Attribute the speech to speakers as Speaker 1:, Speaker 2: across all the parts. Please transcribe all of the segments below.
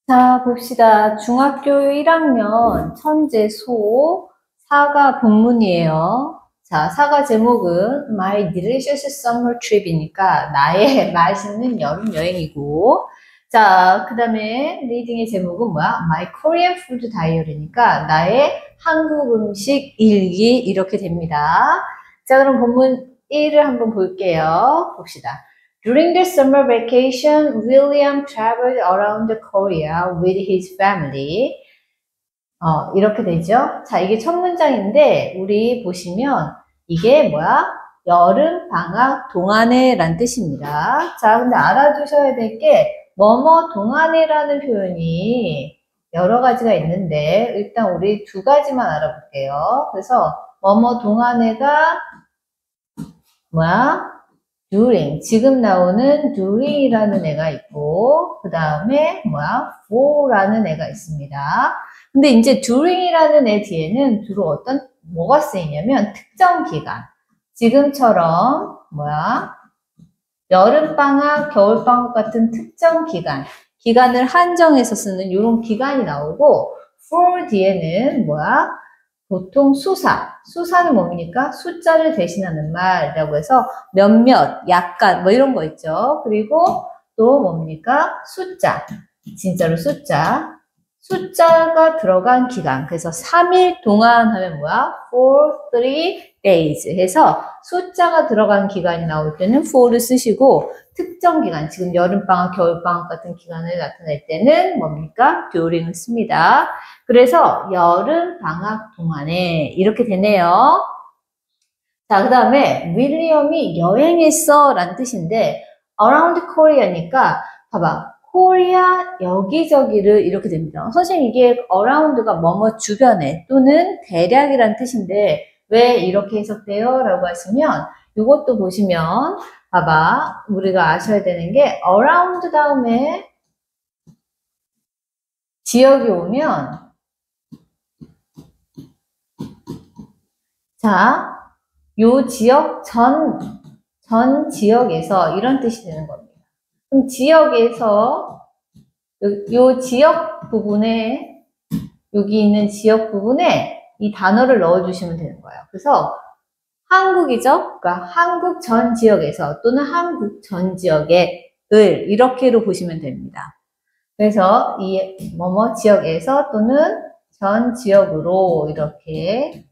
Speaker 1: 자, 봅시다. 중학교 1학년 천재 소 사과 본문이에요. 자, 사과 제목은 My Delicious Summer Trip이니까 나의 맛있는 여름 여행이고, 자, 그 다음에 리딩의 제목은 뭐야? My Korean Food Diary니까 나의 한국 음식 일기 이렇게 됩니다. 자, 그럼 본문 1을 한번 볼게요. 봅시다. During the summer vacation, William traveled around Korea with his family. 이렇게 되죠. 자, 이게 첫 문장인데, 우리 보시면, 이게 뭐야? 여름 방학 동안에란 뜻입니다. 자, 근데 알아두셔야 될 게, 뭐뭐 동안에라는 표현이 여러 가지가 있는데, 일단 우리 두 가지만 알아볼게요. 그래서, 뭐뭐 동안에가 뭐야? during, 지금 나오는 during이라는 애가 있고, 그 다음에 뭐야? for라는 애가 있습니다. 근데 이제 during이라는 애 뒤에는 주로 뭐가 쓰이냐면 특정 기간. 지금처럼 뭐야? 여름방학, 겨울방학 같은 특정 기간을 한정해서 쓰는 이런 기간이 나오고, for 뒤에는 뭐야? 보통 수사는 뭡니까? 숫자를 대신하는 말이라고 해서 몇몇, 약간 뭐 이런 거 있죠. 그리고 또 뭡니까? 진짜로 숫자가 들어간 기간. 그래서 3일 동안 하면 뭐야? for 3 days 해서 숫자가 들어간 기간이 나올 때는 for를 쓰시고, 특정 기간, 지금 여름방학, 겨울방학 같은 기간을 나타낼 때는 뭡니까? during을 씁니다. 그래서 여름방학 동안에 이렇게 되네요. 자, 그 다음에 윌리엄이 여행했어 라는 뜻인데 around Korea니까 봐봐. 코리아 여기저기를 이렇게 됩니다. 선생님 이게 around가 뭐뭐 주변에 또는 대략이란 뜻인데 왜 이렇게 해석돼요? 라고 하시면 이것도 보시면 봐봐. 우리가 아셔야 되는 게 around 다음에 지역이 오면 자, 요 지역 전 지역에서 이런 뜻이 되는 겁니다. 그럼 지역에서 요 지역 부분에 여기 있는 지역 부분에 이 단어를 넣어주시면 되는 거예요. 그래서 한국이죠. 그러니까 한국 전 지역에서 또는 한국 전 지역을 이렇게로 보시면 됩니다. 그래서 이 뭐뭐 지역에서 또는 전 지역으로 이렇게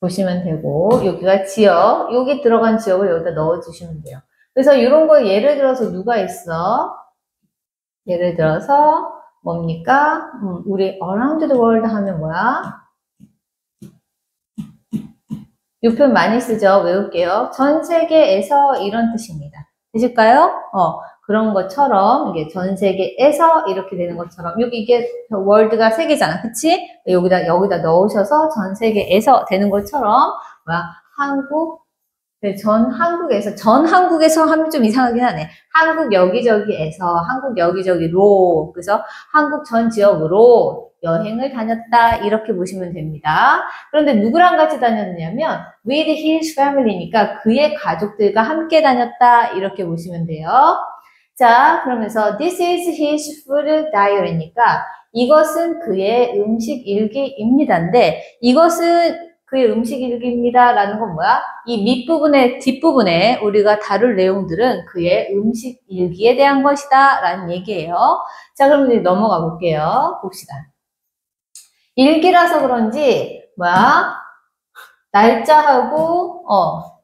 Speaker 1: 보시면 되고 여기가 지역, 여기 들어간 지역을 여기다 넣어주시면 돼요. 그래서 이런 거 예를 들어서 누가 있어? 예를 들어서 뭡니까? 우리 around the world 하면 뭐야? 이 표현 많이 쓰죠? 외울게요. 전 세계에서 이런 뜻입니다. 되실까요? 그런 것처럼 이게 전 세계에서 이렇게 되는 것처럼 여기 이게 월드가 세 개잖아. 그치? 여기다 넣으셔서 전 세계에서 되는 것처럼 뭐야? 전 한국에서 하면 좀 이상하긴 하네. 한국 여기저기로 그래서 한국 전 지역으로 여행을 다녔다 이렇게 보시면 됩니다. 그런데 누구랑 같이 다녔냐면 with his family니까 그의 가족들과 함께 다녔다 이렇게 보시면 돼요. 자, 그러면서 this is his food diary니까 이것은 그의 음식 일기입니다인데 이것은 그의 음식 일기입니다 라는 건 뭐야? 이 뒷부분에 우리가 다룰 내용들은 그의 음식 일기에 대한 것이다 라는 얘기예요. 자, 그럼 이제 넘어가 볼게요. 봅시다. 일기라서 그런지 날짜하고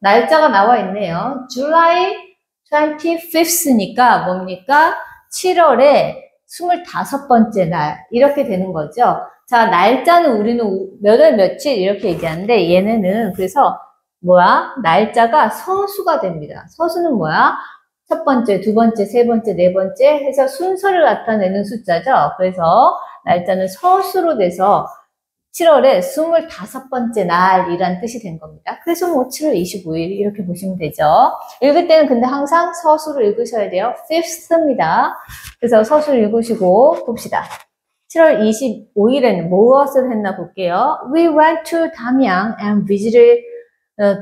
Speaker 1: 날짜가 나와 있네요. July 25th니까 뭡니까? 7월에 25번째 날 이렇게 되는 거죠. 자, 날짜는 우리는 몇 월 며칠 이렇게 얘기하는데 얘네는 그래서 날짜가 서수가 됩니다. 서수는 뭐야? 첫 번째, 두 번째, 세 번째, 네 번째 해서 순서를 나타내는 숫자죠. 그래서 날짜는 서수로 돼서 7월에 25번째 날이란 뜻이 된 겁니다. 그래서 7월 25일 이렇게 보시면 되죠. 읽을 때는 근데 항상 서수를 읽으셔야 돼요. fifth입니다. 그래서 서수를 읽으시고 봅시다. 7월 25일에는 무엇을 했나 볼게요. We went to Damyang and visited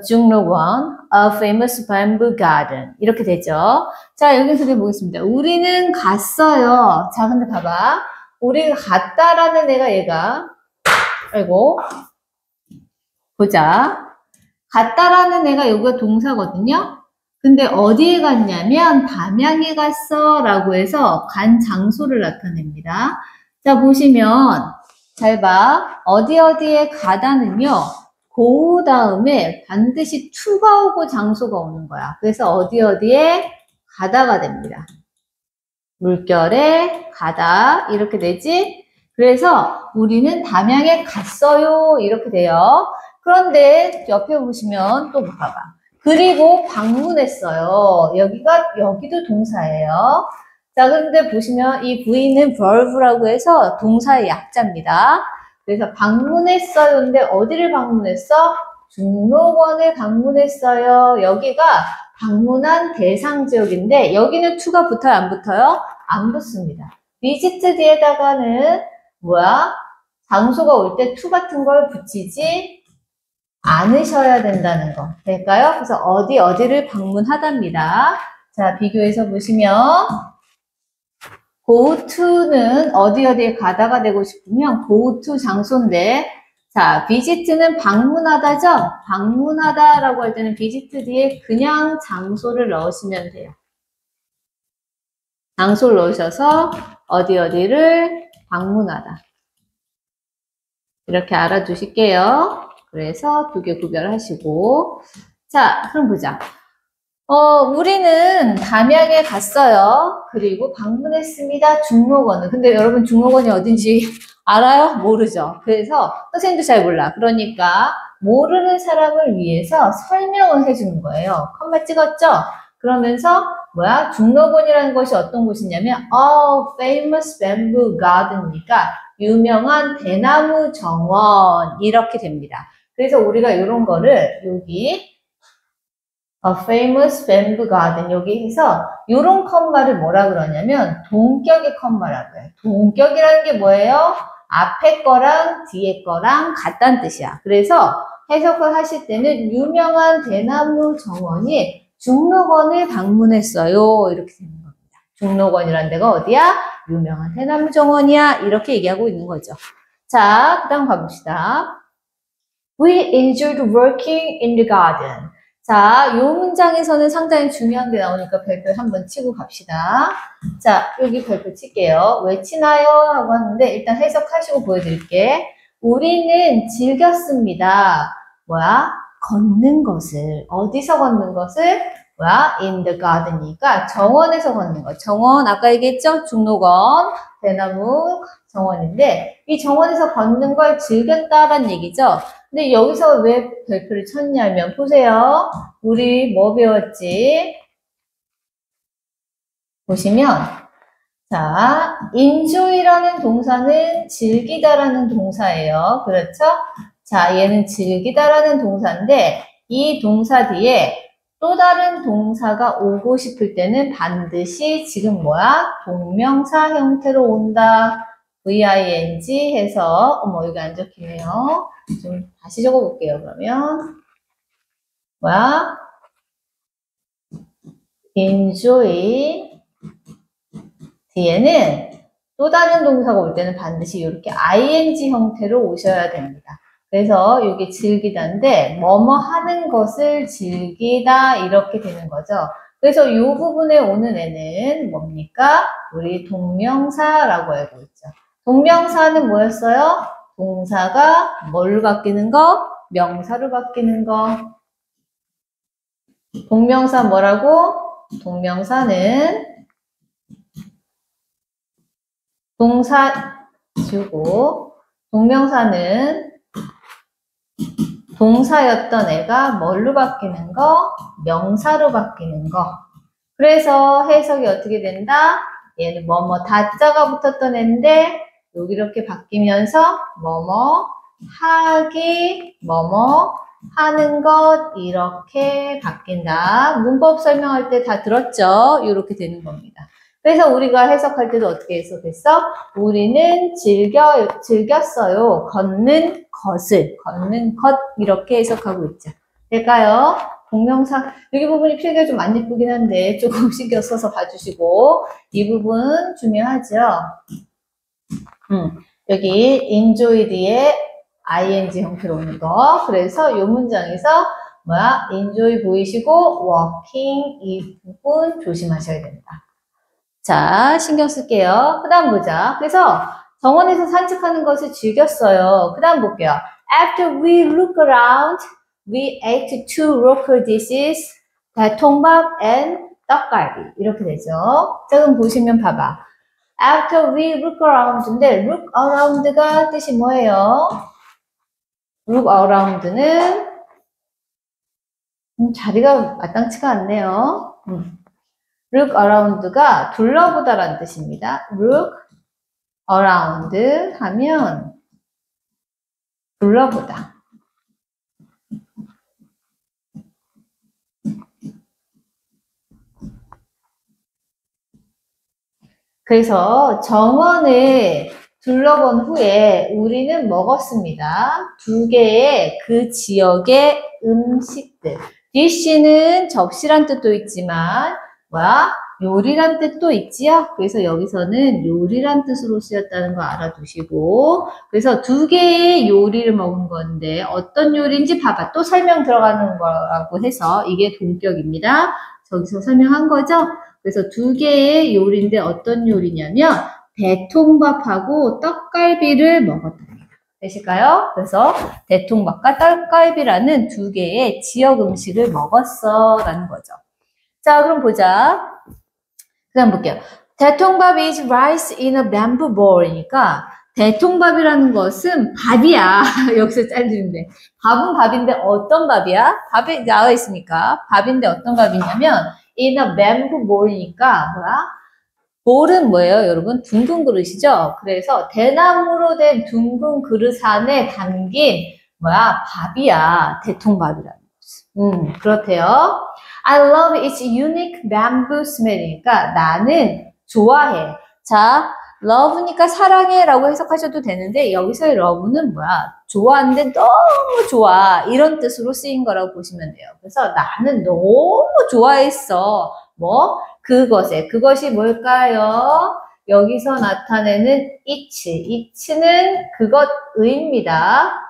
Speaker 1: 중록원, a famous bamboo garden. 이렇게 되죠. 자, 여기서 보겠습니다. 우리는 갔어요. 자, 근데 봐봐. 우리가 갔다라는 애가 얘가, 아이고, 보자. 갔다라는 애가 여기가 동사거든요. 근데 어디에 갔냐면 담양에 갔어 라고 해서 간 장소를 나타냅니다. 자, 보시면 잘 봐. 어디에 가다는요. 고 다음에 반드시 to가 오고 장소가 오는 거야. 그래서 어디에 가다가 됩니다. 물결에 가다 이렇게 되지. 그래서 우리는 담양에 갔어요 이렇게 돼요. 그런데 옆에 보시면 또 봐봐. 그리고 방문했어요. 여기도 동사예요. 자, 그런데 보시면 이 V는 verve라고 해서 동사의 약자입니다. 그래서 방문했어요인데 어디를 방문했어? 중록원을 방문했어요. 여기가 방문한 대상 지역인데 여기는 to가 붙어요? 안 붙어요? 안 붙습니다. visit 뒤에다가는 뭐야? 장소가 올 때 to 같은 걸 붙이지 않으셔야 된다는 거. 될까요? 그래서 어디를 방문하답니다. 자, 비교해서 보시면 go to는 어디에 가다가 되고 싶으면 go to 장소인데 자, visit는 방문하다죠? 방문하다라고 할 때는 visit 뒤에 그냥 장소를 넣으시면 돼요. 장소를 넣으셔서 어디를 방문하다. 이렇게 알아두실게요. 그래서 두 개 구별하시고. 자, 그럼 보자. 우리는 담양에 갔어요. 그리고 방문했습니다. 중록원은. 근데 여러분 중록원이 어딘지 알아요? 모르죠. 그래서 선생님도 잘 몰라. 그러니까 모르는 사람을 위해서 설명을 해주는 거예요. 컴마 찍었죠? 그러면서 뭐야? 중록원이라는 것이 어떤 곳이냐면 famous bamboo garden이니까 유명한 대나무 정원 이렇게 됩니다. 그래서 우리가 이런 거를 여기 a famous bamboo garden 여기 해서 이런 컴마를 뭐라 그러냐면 동격의 컴마라고 해요. 동격이라는 게 뭐예요? 앞에 거랑 뒤에 거랑 같다는 뜻이야. 그래서 해석을 하실 때는 유명한 대나무 정원이 중록원을 방문했어요. 이렇게 되는 겁니다. 중록원이라는 데가 어디야? 유명한 대나무 정원이야. 이렇게 얘기하고 있는 거죠. 자, 그 다음 가봅시다. We enjoyed working in the garden. 자, 이 문장에서는 상당히 중요한 게 나오니까 별표 한번 치고 갑시다. 자, 여기 별표 칠게요. 왜 치나요? 하고 하는데 일단 해석하시고 보여드릴게. 우리는 즐겼습니다. 뭐야? 걷는 것을. 어디서 걷는 것을? 뭐야? In the garden이니까 정원에서 걷는 것. 정원, 아까 얘기했죠? 중록원, 대나무 정원인데 이 정원에서 걷는 걸 즐겼다라는 얘기죠. 근데 여기서 왜 별표를 쳤냐면 보세요. 우리 뭐 배웠지? 보시면 자, enjoy라는 동사는 즐기다라는 동사예요. 그렇죠? 자, 얘는 즐기다라는 동사인데 이 동사 뒤에 또 다른 동사가 오고 싶을 때는 반드시 지금 뭐야? 동명사 형태로 온다. VING 해서 여기 안 적히네요. 좀 다시 적어볼게요. 그러면 뭐야? enjoy 뒤에는 또 다른 동사가 올 때는 반드시 이렇게 ing 형태로 오셔야 됩니다. 그래서 이게 즐기다인데 뭐뭐 하는 것을 즐기다 이렇게 되는 거죠. 그래서 이 부분에 오는 애는 뭡니까? 우리 동명사라고 알고 있죠. 동명사는 뭐였어요? 동사가 뭘로 바뀌는 거? 명사로 바뀌는 거. 동명사 뭐라고? 동명사는 동사 주고 동명사는 동사였던 애가 뭘로 바뀌는 거? 명사로 바뀌는 거. 그래서 해석이 어떻게 된다? 얘는 뭐뭐 다자가 붙었던 애인데 여기 이렇게 바뀌면서 뭐뭐 하기 뭐뭐 하는 것 이렇게 바뀐다. 문법 설명할 때 다 들었죠? 이렇게 되는 겁니다. 그래서 우리가 해석할 때도 어떻게 해석했어? 우리는 즐겼어요. 걷는 것 이렇게 해석하고 있죠. 될까요? 동명사, 여기 부분이 필기가 좀 안 예쁘긴 한데 조금 신경 써서 봐주시고 이 부분 중요하죠. 여기 enjoyed의 ing 형태로 오는 거. 그래서 이 문장에서 뭐야? enjoy 보이시고 walking 이 부분 조심하셔야 된다. 자, 신경 쓸게요. 그 다음 보자. 그래서 정원에서 산책하는 것을 즐겼어요. 그 다음 볼게요. After we look around, we ate two local dishes, 대통밥 and 떡갈비. 이렇게 되죠. 자, 그럼 보시면 봐봐. After we look around인데 look around가 뜻이 뭐예요? look around는 자리가 마땅치가 않네요. look around가 둘러보다라는 뜻입니다. look around 하면 둘러보다. 그래서 정원을 둘러본 후에 우리는 먹었습니다. 두 개의 그 지역의 음식들. dish는 접시란 뜻도 있지만 뭐야? 요리란 뜻도 있지요. 그래서 여기서는 요리란 뜻으로 쓰였다는 거 알아두시고 그래서 두 개의 요리를 먹은 건데 어떤 요리인지 봐봐. 또 설명 들어가는 거라고 해서 이게 동격입니다. 저기서 설명한 거죠. 그래서 두 개의 요리인데 어떤 요리냐면 대통밥하고 떡갈비를 먹었답니다. 되실까요? 그래서 대통밥과 떡갈비라는 두 개의 지역 음식을 먹었어 라는 거죠. 자, 그럼 보자. 그 다음 볼게요. 대통밥 is rice in a bamboo bowl이니까 대통밥이라는 것은 밥이야. 여기서 잘리는데 밥은 밥인데 어떤 밥이야? 밥이 나와 있으니까 밥인데 어떤 밥이냐면 in a bamboo bowl이니까 뭐야? 볼은 뭐예요, 여러분? 둥근 그릇이죠? 그래서 대나무로 된 둥근 그릇 안에 담긴 뭐야? 밥이야. 대통밥이라는 거지. 그렇대요. I love its unique bamboo smell이니까 나는 좋아해. 자, love니까 사랑해라고 해석하셔도 되는데 여기서의 love는 뭐야? 좋아하는데 너무 좋아. 이런 뜻으로 쓰인 거라고 보시면 돼요. 그래서 나는 너무 좋아했어. 뭐? 그것이 뭘까요? 여기서 나타내는 it는 그것의입니다.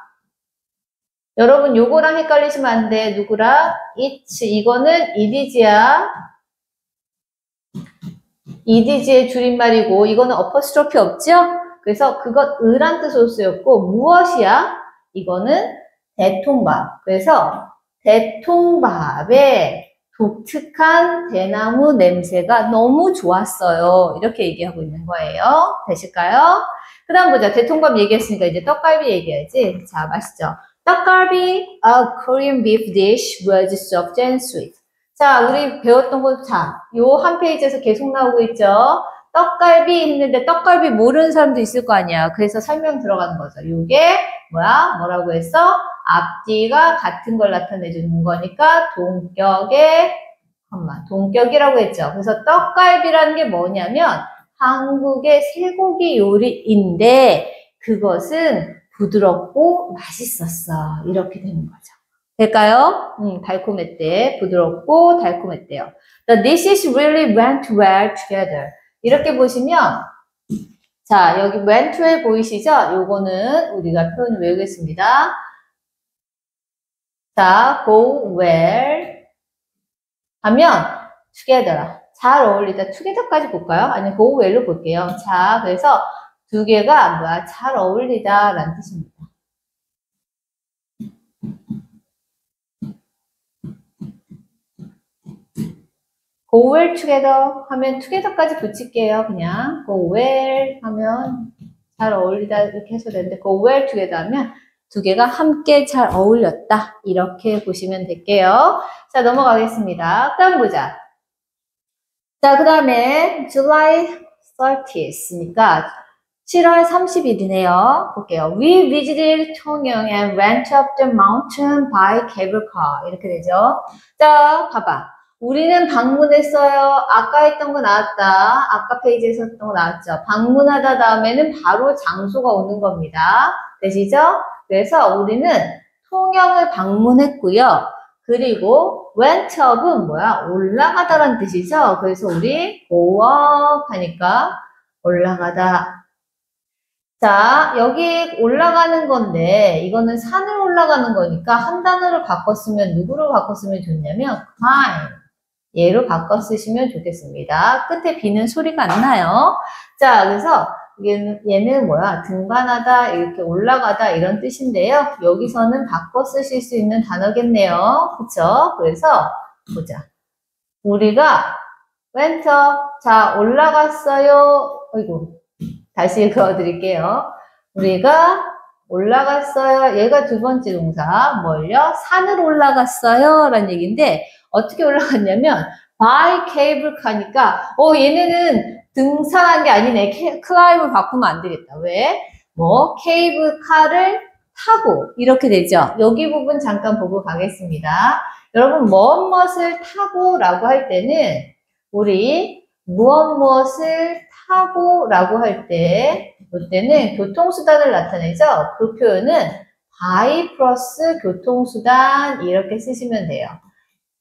Speaker 1: 여러분 요거랑 헷갈리시면 안 돼. 누구랑? 이거는 it이야. it의 줄임말이고 이거는 어퍼스트로피 없죠? 그래서 그것의란 뜻으로 쓰였고 무엇이야? 이거는 대통밥. 그래서 대통밥에 독특한 대나무 냄새가 너무 좋았어요. 이렇게 얘기하고 있는 거예요. 되실까요? 그 다음 보자. 대통밥 얘기했으니까 이제 떡갈비 얘기해야지. 자, 맛있죠? 떡갈비, a Korean beef dish was soft and sweet. 자, 우리 배웠던 거, 자, 요 한 페이지에서 계속 나오고 있죠? 떡갈비 했는데 떡갈비 모르는 사람도 있을 거 아니야. 그래서 설명 들어가는 거죠. 요게 뭐야? 뭐라고 했어? 앞뒤가 같은 걸 나타내주는 거니까 동격이라고 했죠. 그래서 떡갈비라는 게 뭐냐면 한국의 쇠고기 요리인데 그것은 부드럽고 맛있었어. 이렇게 되는 거죠. 될까요? 달콤했대. 부드럽고 달콤했대요. The dishes really went well together. 이렇게 보시면 자, 여기 went well 보이시죠? 요거는 우리가 표현을 외우겠습니다. 자, go well 하면 together. 잘 어울리다. together까지 볼까요? 아니면 go well로 볼게요. 자, 그래서 두 개가 뭐야? 잘 어울리다 라는 뜻입니다. go well together 하면 together까지 붙일게요. 그냥 go well 하면 잘 어울리다 이렇게 해서 되는데 go well together 하면 두 개가 함께 잘 어울렸다. 이렇게 보시면 될게요. 자, 넘어가겠습니다. 그 다음 보자. 자, 그 다음에 July 30th니까 7월 30일이네요. 볼게요. We visited 통영 and went up the mountain by cable car. 이렇게 되죠. 자, 봐봐. 우리는 방문했어요. 아까 했던 거 나왔다. 아까 페이지에서 했던 거 나왔죠. 방문하다 다음에는 바로 장소가 오는 겁니다. 되시죠? 그래서 우리는 통영을 방문했고요. 그리고 went up은 뭐야? 올라가다라는 뜻이죠. 그래서 우리 go up 하니까 올라가다. 자, 여기 올라가는 건데 이거는 산을 올라가는 거니까 한 단어를 바꿔 쓰면 누구로 바꿔 쓰면 좋냐면 climb. 얘로 바꿔 쓰시면 좋겠습니다. 끝에 비는 소리가 안 나요. 자, 그래서 얘는 뭐야? 등반하다, 이렇게 올라가다 이런 뜻인데요. 여기서는 바꿔 쓰실 수 있는 단어겠네요. 그쵸? 그래서 보자. 우리가 went up. 자, 올라갔어요. 어이구. 다시 그어드릴게요. 우리가 올라갔어요. 얘가 두 번째 동사. 뭘요? 산을 올라갔어요. 라는 얘기인데 어떻게 올라갔냐면 by cable car니까 얘네는 등산한 게 아니네. 클라임을 바꾸면 안 되겠다. 왜? 케이블 카를 타고 이렇게 되죠. 여기 부분 잠깐 보고 가겠습니다. 여러분 무엇을 타고 라고 할 때는 우리 무엇을 타고 라고 할 때 이때는 교통수단을 나타내죠. 그 표현은 by 플러스 교통수단 이렇게 쓰시면 돼요.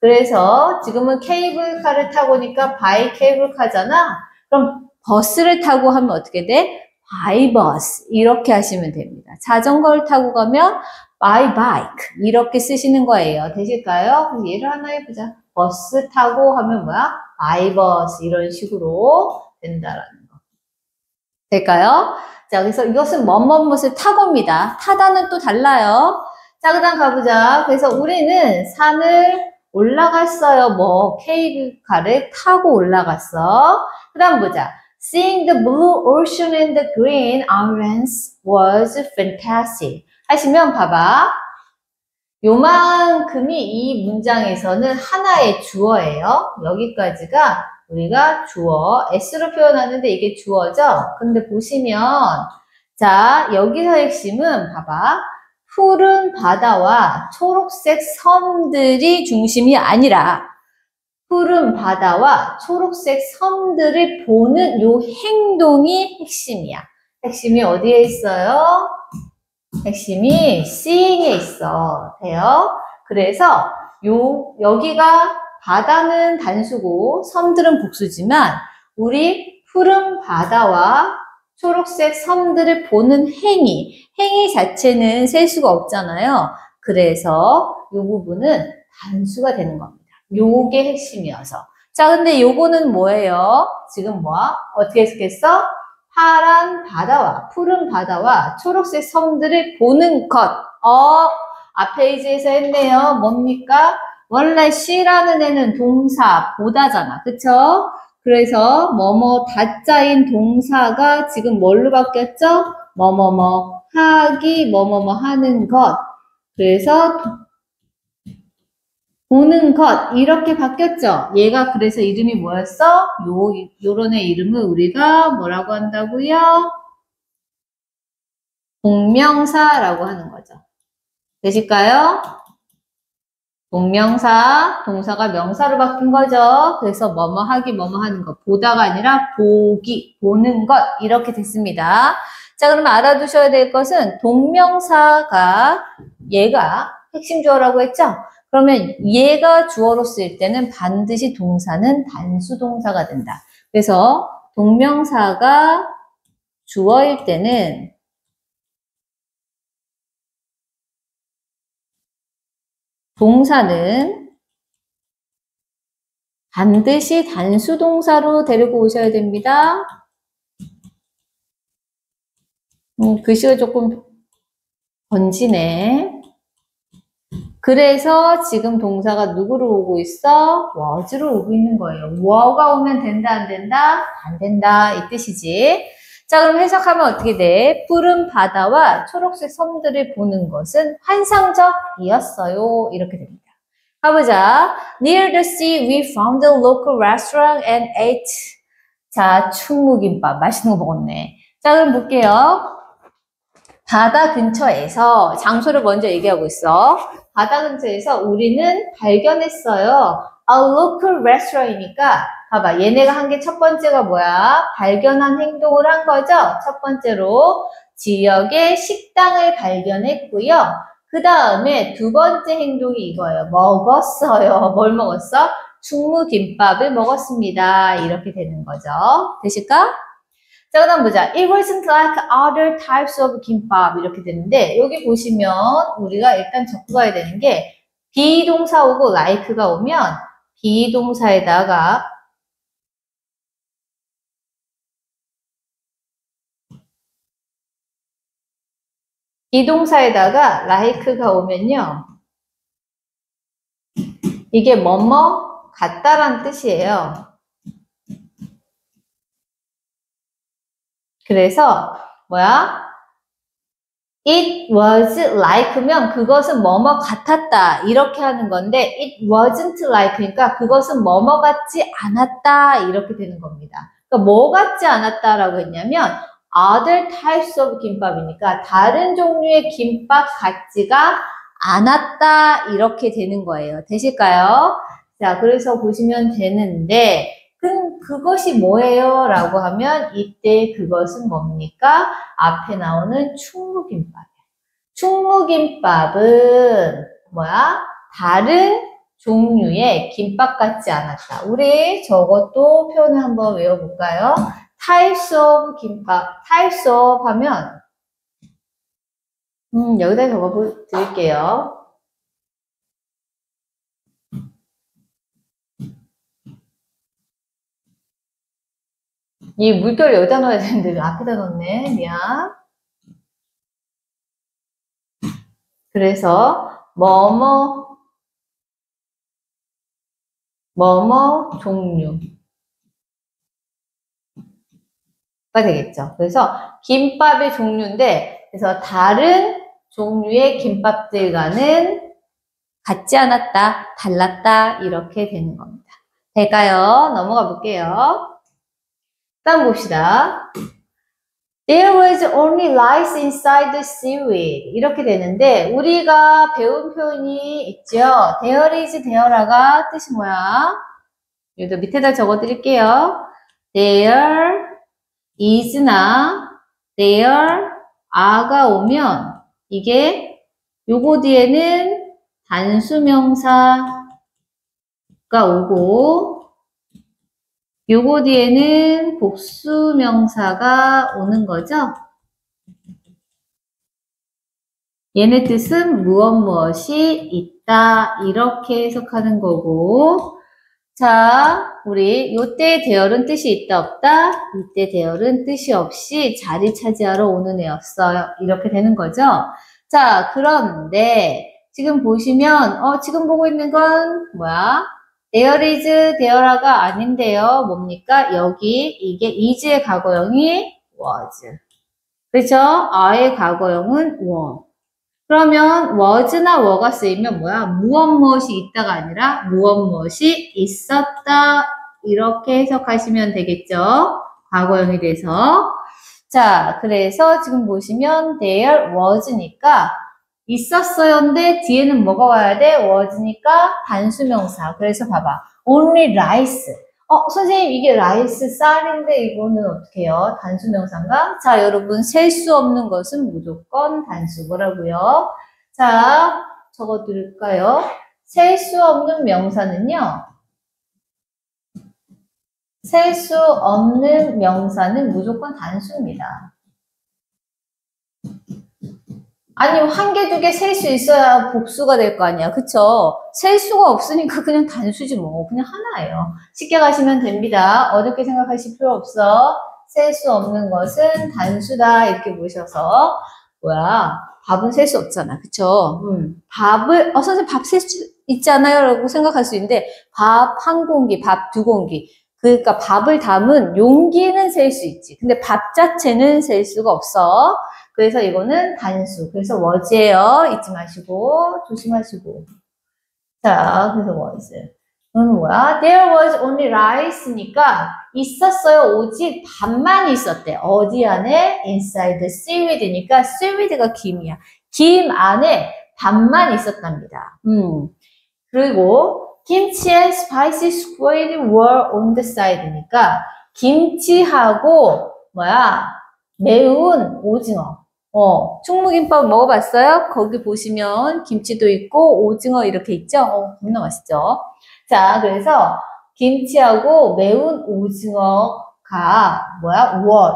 Speaker 1: 그래서 지금은 케이블카를 타고니까 by 케이블카잖아. 그럼 버스를 타고 하면 어떻게 돼? by bus 이렇게 하시면 됩니다. 자전거를 타고 가면 by bike 이렇게 쓰시는 거예요. 되실까요? 그럼 예를 하나 해보자. 버스 타고 하면 뭐야? by bus 이런 식으로 된다라는 거. 될까요? 자, 그래서 이것은 무엇을 타고입니다. 타다는 또 달라요. 자, 그 다음 가보자. 그래서 우리는 산을 올라갔어요. 케이블카를 타고 올라갔어. 그 다음 보자. Seeing the blue ocean and the green islands was fantastic. 하시면 봐봐. 요만큼이 이 문장에서는 하나의 주어예요. 여기까지가 우리가 주어, S로 표현하는데 이게 주어죠? 근데 보시면 자, 여기서 핵심은 봐봐. 푸른 바다와 초록색 섬들이 중심이 아니라 푸른 바다와 초록색 섬들을 보는 요 행동이 핵심이야. 핵심이 어디에 있어요? 핵심이 seeing에 있어. 돼요? 그래서 여기가 바다는 단수고 섬들은 복수지만 우리 푸른 바다와 초록색 섬들을 보는 행위 자체는 셀 수가 없잖아요. 그래서 이 부분은 단수가 되는 겁니다. 요게 핵심이어서. 자, 근데 요거는 뭐예요? 지금 어떻게 해석했어? 파란 바다와 푸른 바다와 초록색 섬들을 보는 것. 앞 페이지에서 했네요. 뭡니까? 원래 she라는 애는 동사 보다잖아. 그쵸? 그래서 다자인 동사가 지금 뭘로 바뀌었죠? 하기, 하는 것. 그래서 보는 것 이렇게 바뀌었죠. 얘가 그래서 이름이 뭐였어? 요런 애 이름을 우리가 뭐라고 한다고요? 동명사라고 하는 거죠. 되실까요? 동명사, 동사가 명사로 바뀐 거죠. 그래서 하기, 하는 것. 보다가 아니라 보기, 보는 것 이렇게 됐습니다. 자, 그러면 알아두셔야 될 것은 동명사가 얘가 핵심 주어라고 했죠? 그러면 얘가 주어로 쓰일 때는 반드시 동사는 단수 동사가 된다. 그래서 동명사가 주어일 때는 동사는 반드시 단수 동사로 데리고 오셔야 됩니다. 글씨가 조금 번지네. 그래서 지금 동사가 누구로 오고 있어? was로 오고 있는 거예요. 뭐가 오면 된다, 안 된다? 안 된다, 이 뜻이지. 자, 그럼 해석하면 어떻게 돼? 푸른 바다와 초록색 섬들을 보는 것은 환상적이었어요. 이렇게 됩니다. 가보자. Near the sea, we found a local restaurant and ate. 자, 충무김밥. 맛있는 거 먹었네. 자, 그럼 볼게요. 바다 근처에서 장소를 먼저 얘기하고 있어. 바다 근처에서 우리는 발견했어요. A local restaurant이니까 봐봐. 얘네가 한 게 첫 번째가 뭐야? 발견한 행동을 한 거죠. 첫 번째로 지역의 식당을 발견했고요. 그 다음에 두 번째 행동이 이거예요. 먹었어요. 뭘 먹었어? 충무김밥을 먹었습니다. 이렇게 되는 거죠. 되실까? 자, 그 다음 보자. It wasn't like other types of 김밥. 이렇게 되는데, 여기 보시면 우리가 일단 적고 가야 되는 게, 비동사 오고 like가 오면, 비동사에다가, like가 오면요. 이게 뭐뭐 같다란 뜻이에요. 그래서 뭐야? It was like면 그것은 뭐뭐 같았다 이렇게 하는 건데 it wasn't like 그러니까 그것은 뭐뭐 같지 않았다 이렇게 되는 겁니다. 그러니까 뭐 같지 않았다라고 했냐면 other types of 김밥이니까 다른 종류의 김밥 같지가 않았다 이렇게 되는 거예요. 되실까요? 자, 그래서 보시면 되는데 그것이 뭐예요? 라고 하면 이때 그것은 뭡니까? 앞에 나오는 충무김밥이에요. 충무김밥은 뭐야? 다른 종류의 김밥 같지 않았다. 우리 저것도 표현을 한번 외워볼까요? types of 김밥, types of 하면 여기다 적어드릴게요. 이 물결 여기다 넣어야 되는데 왜 앞에다 넣었네. 미안. 그래서 뭐뭐 종류가 되겠죠. 그래서 김밥의 종류인데 그래서 다른 종류의 김밥들과는 같지 않았다, 달랐다 이렇게 되는 겁니다. 될까요? 넘어가 볼게요. 다음 봅시다. There was only lice inside the seaweed. 이렇게 되는데 우리가 배운 표현이 있죠. There is, there가 뜻이 뭐야? 여기도 밑에다 적어드릴게요. There is나 there are가 오면 이게 요거 뒤에는 단수명사가 오고 요거 뒤에는 복수명사가 오는 거죠. 얘네 뜻은 무엇이 있다 이렇게 해석하는 거고 자 우리 요때 대열은 뜻이 있다 없다 이때 대열은 뜻이 없이 자리 차지하러 오는 애였어요. 이렇게 되는 거죠. 자 그런데 지금 보시면 지금 보고 있는 건 뭐야? There is, there가 아닌데요. 뭡니까? 여기 이게 is의 과거형이 was. 그렇죠? are의 과거형은 were. 그러면 was나 were가 쓰이면 뭐야? 무엇이 있다가 아니라 무엇이 있었다. 이렇게 해석하시면 되겠죠? 과거형이 돼서. 자, 그래서 지금 보시면 there was니까 있었어요인데 뒤에는 뭐가 와야 돼? was니까 단수명사. 그래서 봐봐. only rice. 선생님 이게 rice 쌀인데 이거는 어떻게 해요? 단수명사인가? 자, 여러분 셀 수 없는 것은 무조건 단수. 뭐라고요? 자, 적어드릴까요? 셀 수 없는 명사는요. 셀 수 없는 명사는 무조건 단수입니다. 아니 한 개, 두 개 셀 수 있어야 복수가 될 거 아니야. 그쵸? 셀 수가 없으니까 그냥 단수지 뭐. 그냥 하나예요. 쉽게 가시면 됩니다. 어렵게 생각하실 필요 없어. 셀 수 없는 것은 단수다. 이렇게 보셔서 뭐야. 밥은 셀 수 없잖아. 그쵸? 밥을 선생님 밥 셀 수 있잖아요. 라고 생각할 수 있는데 밥 한 공기, 밥 두 공기. 그러니까 밥을 담은 용기는 셀 수 있지. 근데 밥 자체는 셀 수가 없어. 그래서 이거는 단수. 그래서 was예요. 잊지 마시고 조심하시고. 자, 그래서 was. 이건 뭐야? There was only rice니까 있었어요. 오직 밥만 있었대. 어디 안에? Inside the seaweed니까 seaweed가 김이야. 김 안에 밥만 있었답니다. 그리고 김치 and spicy squid were on the side니까 김치하고 뭐야? 매운 오징어. 충무김밥 먹어봤어요? 거기 보시면 김치도 있고 오징어 이렇게 있죠? 겁나 맛있죠? 자, 그래서 김치하고 매운 오징어가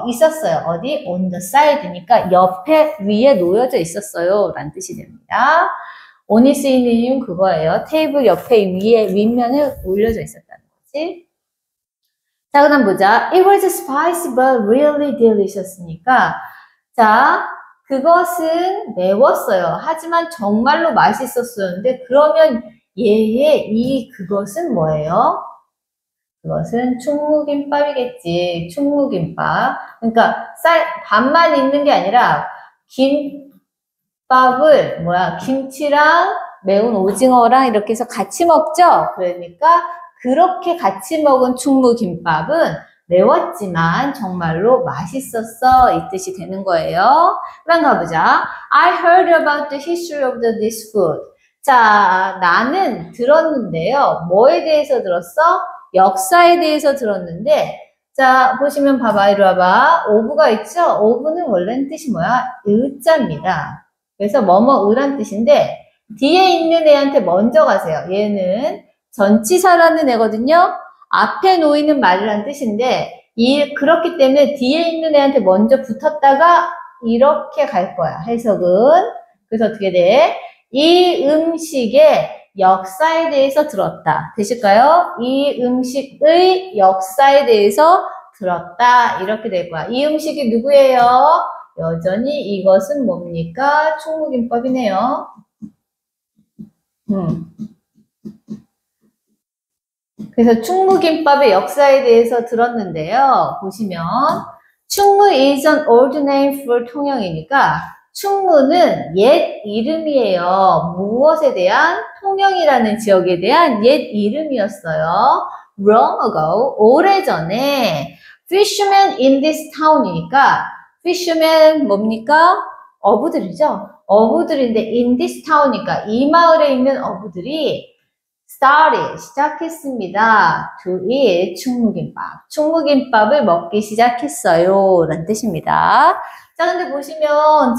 Speaker 1: 있었어요. 어디? on the side니까 옆에 위에 놓여져 있었어요. 라는 뜻이 됩니다. on이 쓰이는 이유는 그거예요. 테이블 옆에 위에 윗면에 올려져 있었다는 거지. 자, 그다음 보자. It was spicy but really delicious니까 자, 그것은 매웠어요. 하지만 정말로 맛있었었는데 그러면 그것은 뭐예요? 그것은 충무김밥이겠지. 충무김밥. 그러니까 밥만 있는 게 아니라 김밥을 김치랑 매운 오징어랑 이렇게 해서 같이 먹죠. 그러니까 그렇게 같이 먹은 충무김밥은 매웠지만 정말로 맛있었어 이 뜻이 되는 거예요. 그럼 가보자. I heard about the history of this food. 자, 나는 들었는데요. 뭐에 대해서 들었어? 역사에 대해서 들었는데 자, 보시면 봐봐. 이리 와봐. of가 있죠? of는 원래는 뜻이 뭐야? 의자입니다. 그래서 뭐뭐의란 뜻인데 뒤에 있는 애한테 먼저 가세요. 얘는 전치사라는 애거든요. 앞에 놓이는 말이라는 뜻인데 그렇기 때문에 뒤에 있는 애한테 먼저 붙었다가 이렇게 갈 거야. 해석은. 그래서 어떻게 돼? 이 음식의 역사에 대해서 들었다. 되실까요? 이 음식의 역사에 대해서 들었다. 이렇게 될 거야. 이 음식이 누구예요? 여전히 이것은 뭡니까? 충무김밥이네요. 그래서 충무김밥의 역사에 대해서 들었는데요. 보시면 충무 is an old name for 통영이니까 충무는 옛 이름이에요. 무엇에 대한? 통영이라는 지역에 대한 옛 이름이었어요. Long ago, 오래전에 fishermen in this town이니까 fishermen 뭡니까? 어부들이죠. 어부들인데 in this town이니까 이 마을에 있는 어부들이 시작했습니다. to eat 충무김밥. 충무김밥을 먹기 시작했어요. 라는 뜻입니다. 자, 근데 보시면,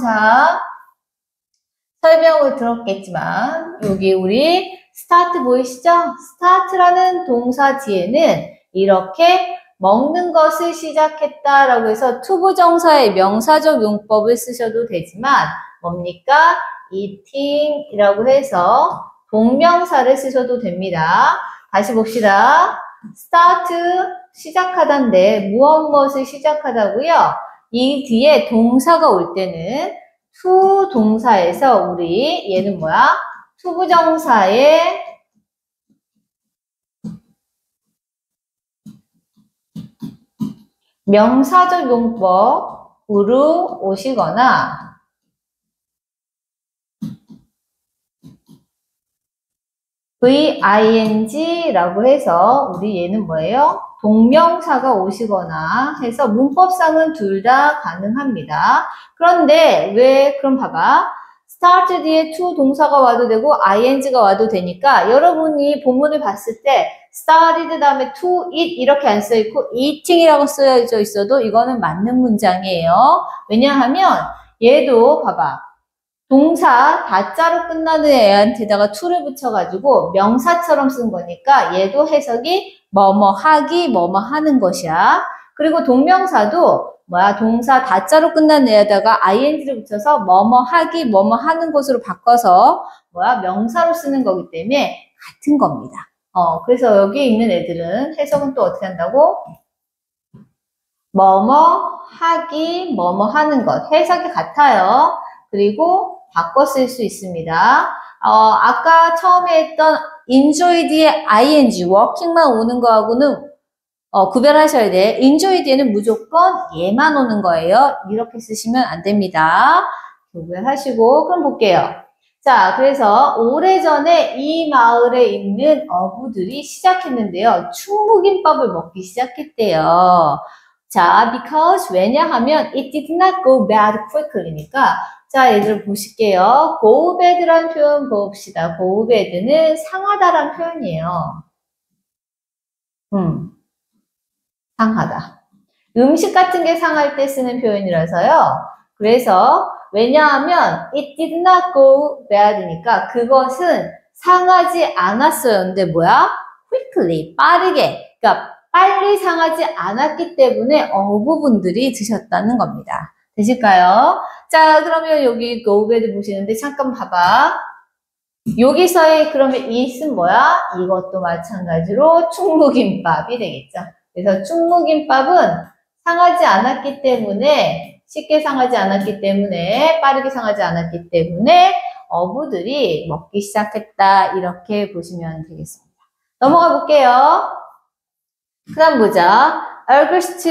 Speaker 1: 설명을 들었겠지만, 여기 우리 start 보이시죠? start라는 동사 뒤에는 이렇게 먹는 것을 시작했다라고 해서 투부정사의 명사적 용법을 쓰셔도 되지만, 뭡니까? eating이라고 해서 동명사를 쓰셔도 됩니다. 다시 봅시다. start, 시작하다인데 무엇을 시작하다고요? 이 뒤에 동사가 올 때는 to 동사에서 우리 얘는 투부정사의 명사적 용법으로 오시거나 VING라고 해서 우리 얘는 동명사가 오시거나 해서 문법상은 둘 다 가능합니다. 그런데 그럼 봐봐. start 뒤에 to 동사가 와도 되고 ing가 와도 되니까 여러분이 본문을 봤을 때 started 다음에 to eat 이렇게 안 써있고 eating이라고 쓰여져 있어도 이거는 맞는 문장이에요. 왜냐하면 얘도 봐봐. 동사 다자로 끝나는 애한테다가 to를 붙여가지고 명사처럼 쓴 거니까 얘도 해석이 뭐뭐 하기, 뭐뭐 하는 것이야. 그리고 동명사도 동사 다자로 끝나는 애에다가 ing를 붙여서 뭐뭐 하기, 뭐뭐 하는 것으로 바꿔서 명사로 쓰는 거기 때문에 같은 겁니다. 그래서 여기 있는 애들은 해석은 또 어떻게 한다고? 뭐뭐 하기, 뭐뭐 하는 것. 해석이 같아요. 그리고 바꿔 쓸 수 있습니다. 아까 처음에 했던 enjoyed의 ing, working만 오는 거하고는 구별하셔야 돼. enjoyed에는 무조건 얘만 오는 거예요. 이렇게 쓰시면 안 됩니다. 구별하시고 그럼 볼게요. 자, 그래서 오래전에 이 마을에 있는 어부들이 시작했는데요. 충무김밥을 먹기 시작했대요. 자, because 왜냐하면 it did not go bad quickly니까 자, 얘들 보실게요. go bad란 표현 봅시다. go bad는 상하다란 표현이에요. 상하다. 음식 같은 게 상할 때 쓰는 표현이라서요. 그래서 왜냐하면 it did not go bad니까 그것은 상하지 않았어요. 근데 뭐야? quickly, 빠르게. 그러니까 빨리 상하지 않았기 때문에 어부분들이 드셨다는 겁니다. 되실까요? 자, 그러면 여기 go bad 보시는데 잠깐 봐봐. 여기서의 그러면 it은 뭐야? 이것도 마찬가지로 충무김밥이 되겠죠. 그래서 충무김밥은 상하지 않았기 때문에 쉽게 상하지 않았기 때문에 빠르게 상하지 않았기 때문에 어부들이 먹기 시작했다 이렇게 보시면 되겠습니다. 넘어가 볼게요. 그 다음 보자. August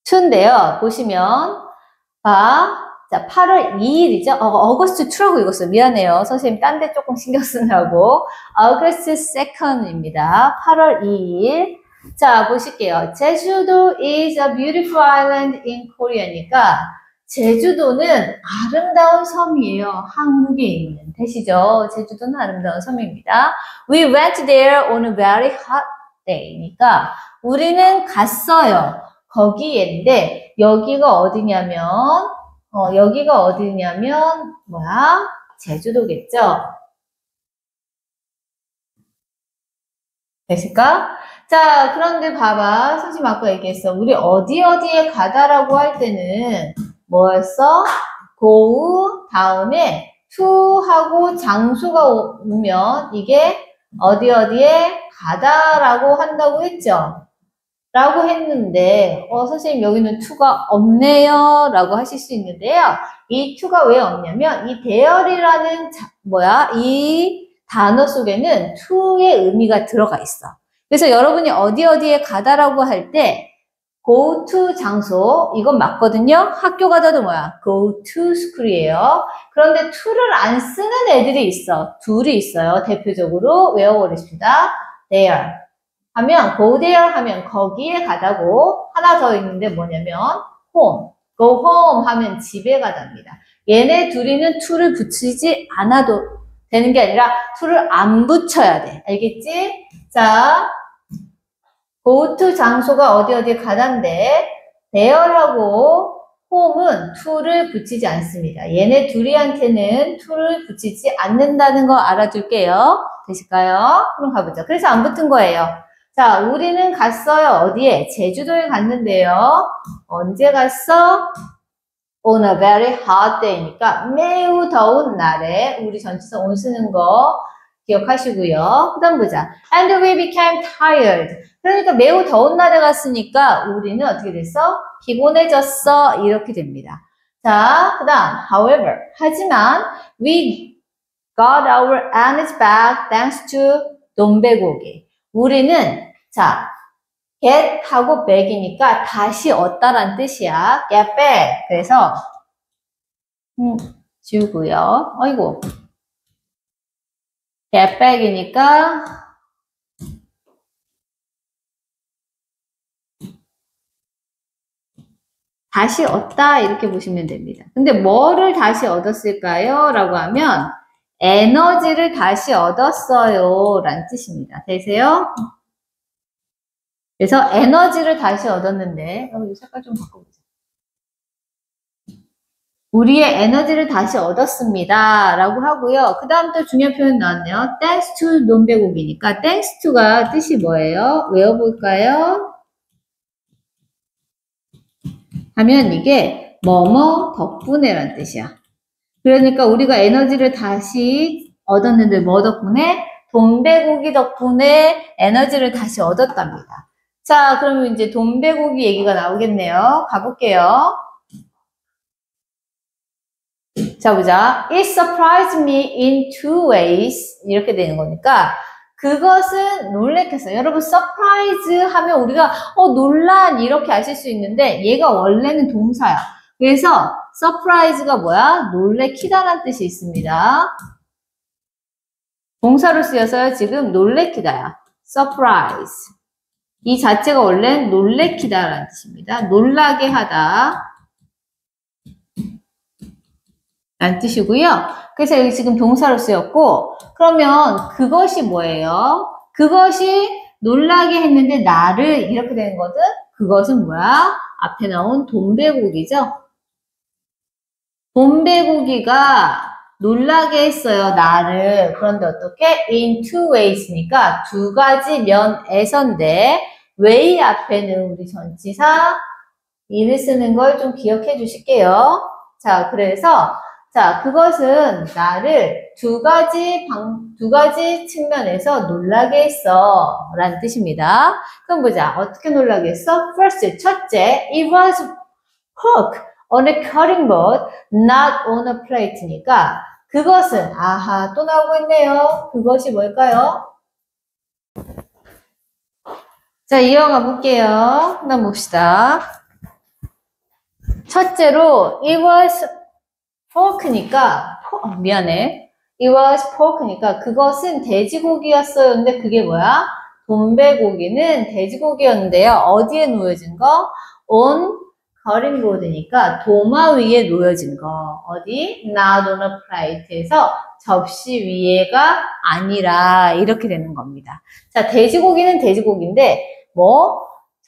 Speaker 1: 2인데요. 보시면 자, 8월 2일이죠. 어거스트 2라고 읽었어요. 미안해요. 선생님 딴 데 조금 신경 쓰느라고. August 2nd입니다. 8월 2일. 자, 보실게요. 제주도 is a beautiful island in Korea니까 제주도는 아름다운 섬이에요. 한국에 있는. 되시죠? 제주도는 아름다운 섬입니다. We went there on a very hot day니까 우리는 갔어요. 거기인데 여기가 어디냐면 뭐야? 제주도겠죠? 되실까? 자, 그런데 봐봐. 선생님 아까 얘기했어. 우리 어디에 가다라고 할 때는 뭐였어? go 다음에 to 하고 장소가 오면 이게 어디에 가다라고 한다고 했죠? 라고 했는데 선생님 여기는 to가 없네요 라고 하실 수 있는데요. 이 to가 왜 없냐면 이 there이라는 이 단어 속에는 to의 의미가 들어가 있어. 그래서 여러분이 어디에 가다라고 할 때 go to 장소 이건 맞거든요. 학교 가다도 뭐야? go to school이에요. 그런데 to를 안 쓰는 애들이 있어. 둘이 있어요. 대표적으로 외워버리십시다. there 하면 go there 하면 거기에 가다고 하나 더 있는데 뭐냐면 home, go home 하면 집에 가답니다. 얘네 둘이는 to를 붙이지 않아도 되는 게 아니라 to를 안 붙여야 돼. 알겠지? 자, go to 장소가 어디에 가다인데 there하고 home은 to를 붙이지 않습니다. 얘네 둘이한테는 to를 붙이지 않는다는 거 알아둘게요. 되실까요? 그럼 가보자. 그래서 안 붙은 거예요. 자, 우리는 갔어요. 어디에? 제주도에 갔는데요. 언제 갔어? On a very hot day니까 매우 더운 날에 우리 전치사 on 쓰는 거 기억하시고요. 그 다음 보자. And we became tired. 그러니까 매우 더운 날에 갔으니까 우리는 어떻게 됐어? 피곤해졌어. 이렇게 됩니다. 자, 그 다음 however. 하지만 we got our energy back thanks to 돈베고기. 우리는 자 get 하고 back이니까 다시 얻다란 뜻이야. get back. 그래서 지우고요. 어이구. get back이니까 다시 얻다 이렇게 보시면 됩니다. 근데 뭐를 다시 얻었을까요? 라고 하면 에너지를 다시 얻었어요 라는 뜻입니다. 되세요? 그래서 에너지를 다시 얻었는데 이 색깔 좀 바꿔보자. 우리의 에너지를 다시 얻었습니다 라고 하고요. 그 다음 또 중요한 표현 나왔네요. thanks to 논배곡이니까 thanks to가 뜻이 뭐예요? 외워볼까요? 하면 이게 뭐뭐 덕분에 라는 뜻이야. 그러니까 우리가 에너지를 다시 얻었는데 뭐 덕분에? 돈베고기 덕분에 에너지를 다시 얻었답니다. 자, 그러면 이제 돈베고기 얘기가 나오겠네요. 가볼게요. 자, 보자. It surprised me in two ways. 이렇게 되는 거니까 그것은 놀래켰어요. 여러분 surprise 하면 우리가 놀란 이렇게 아실 수 있는데 얘가 원래는 동사야. 그래서 surprise가 뭐야? 놀래키다라는 뜻이 있습니다. 동사로 쓰여서 지금 놀래키다야. surprise. 이 자체가 원래는 놀래키다라는 뜻입니다. 놀라게 하다 라는 뜻이고요. 그래서 여기 지금 동사로 쓰였고 그러면 그것이 뭐예요? 그것이 놀라게 했는데 나를 이렇게 되는 거든 그것은 뭐야? 앞에 나온 돈베고기죠. 돈베고기가 놀라게 했어요, 나를. 그런데 어떻게? In two ways니까 두 가지 면에서인데 way 앞에는 우리 전치사 in을 쓰는 걸 좀 기억해 주실게요. 자, 그래서 자, 그것은 나를 두 가지 측면에서 놀라게 했어. 라는 뜻입니다. 그럼 보자. 어떻게 놀라게 했어? First, 첫째, it was hooked on a cutting board, not on a plate니까 그것은, 아하, 또 나오고 있네요. 그것이 뭘까요? 자, 이어가 볼게요. 한번 봅시다. 첫째로, it was pork니까, 미안해. It was pork니까 그것은 돼지고기였어요. 근데 그게 뭐야? 돈베고기는 돼지고기였는데요. 어디에 놓여진 거? on cutting board니까 도마 위에 놓여진 거. 어디? Not on a plate에서 접시 위에가 아니라 이렇게 되는 겁니다. 자, 돼지고기는 돼지고기인데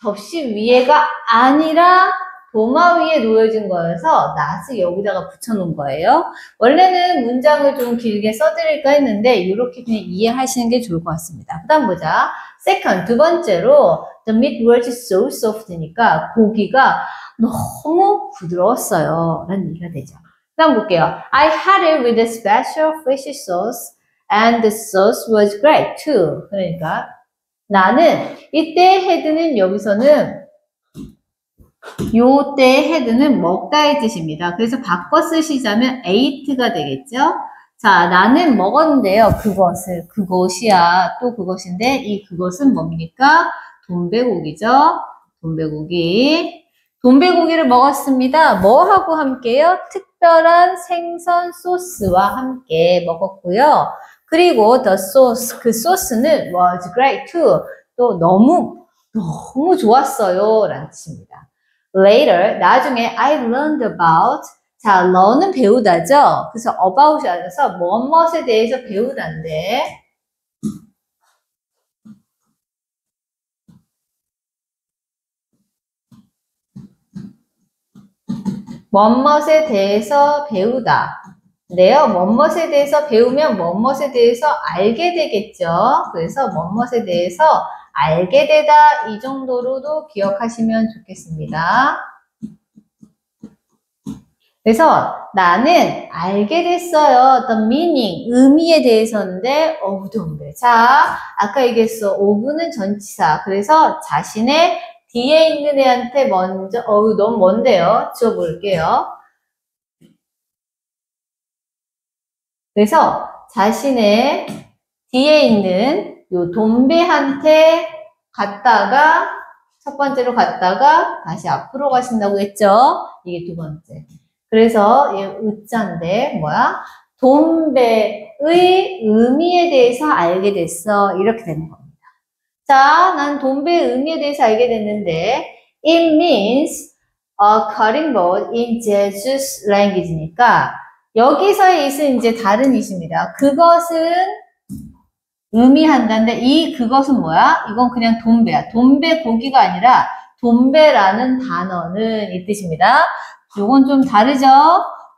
Speaker 1: 접시 위에가 아니라 도마 위에 놓여진 거여서 낫을 여기다가 붙여놓은 거예요. 원래는 문장을 좀 길게 써드릴까 했는데 이렇게 그냥 이해하시는 게 좋을 것 같습니다. 그 다음 보자. Second, 두 번째로 the meat was so soft니까 고기가 너무 부드러웠어요. 라는 얘기가 되죠. 그 다음 볼게요. I had it with a special fish sauce and the sauce was great too. 그러니까 나는 이때 had는 여기서는 요때 head는 먹다의 뜻입니다. 그래서 바꿔 쓰시자면 ate가 되겠죠? 자, 나는 먹었는데요. 그것이야. 또 그것인데 이 그것은 뭡니까? 돈베고기죠? 돈베고기. 돈베고기를 먹었습니다. 뭐하고 함께요? 특별한 생선 소스와 함께 먹었고요. 그리고 the sauce, 그 소스는 was great too. 또 너무 좋았어요. 라는 뜻입니다. Later, 나중에 I learned about, 자, learn은 배우다죠? 그래서 about이 아니라서 무엇에 대해서 배우다인데 무엇에 대해서 배우다. 네요. 무엇에 대해서 배우면 무엇에 대해서 알게 되겠죠. 그래서 무엇에 대해서 알게 되다 이 정도로도 기억하시면 좋겠습니다. 그래서 나는 알게 됐어요. The meaning, 의미에 대해서인데 돈베. 자, 아까 얘기했어. of는 전치사. 그래서 자신의 뒤에 있는 애한테 먼저 너무 먼데요. 지워볼게요. 그래서 자신의 뒤에 있는 요 돈베한테 갔다가 첫 번째로 갔다가 다시 앞으로 가신다고 했죠. 이게 두 번째. 그래서 얘 으자인데 뭐야? 돈베의 의미에 대해서 알게 됐어. 이렇게 되는 겁니다. 자, 난 돈베의 의미에 대해서 알게 됐는데 it means a cutting board in Jeju's language니까 여기서의 it은 이제 다른 it입니다. 그것은 의미한다는데 이 그것은 뭐야? 이건 그냥 돈베야. 돈베 고기가 아니라 돈베라는 단어는 이 뜻입니다. 요건 좀 다르죠?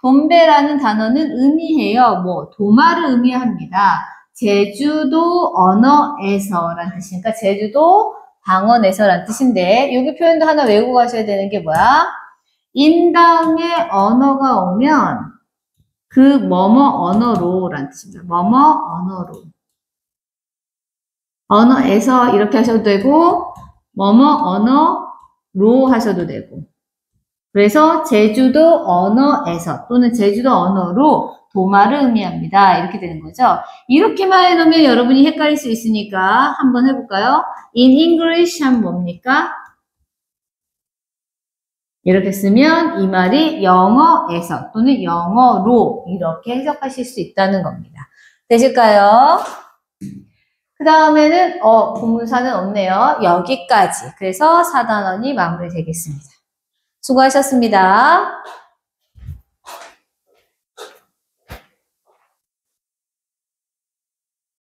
Speaker 1: 돈베라는 단어는 의미해요. 도마를 의미합니다. 제주도 언어에서라는 뜻이니까 제주도 방언에서라는 뜻인데 여기 표현도 하나 외우고 가셔야 되는 게 뭐야? 인 다음에 언어가 오면 그 뭐뭐 언어로라는 뜻입니다. 뭐뭐 언어로. 언어에서 이렇게 하셔도 되고 뭐뭐 언어로 하셔도 되고 그래서 제주도 언어에서 또는 제주도 언어로 도마를 의미합니다. 이렇게 되는 거죠. 이렇게만 해놓으면 여러분이 헷갈릴 수 있으니까 한번 해볼까요? In English 하면 뭡니까? 이렇게 쓰면 이 말이 영어에서 또는 영어로 이렇게 해석하실 수 있다는 겁니다. 되실까요? 그 다음에는 본문사는 없네요. 여기까지. 그래서 4단원이 마무리되겠습니다. 수고하셨습니다.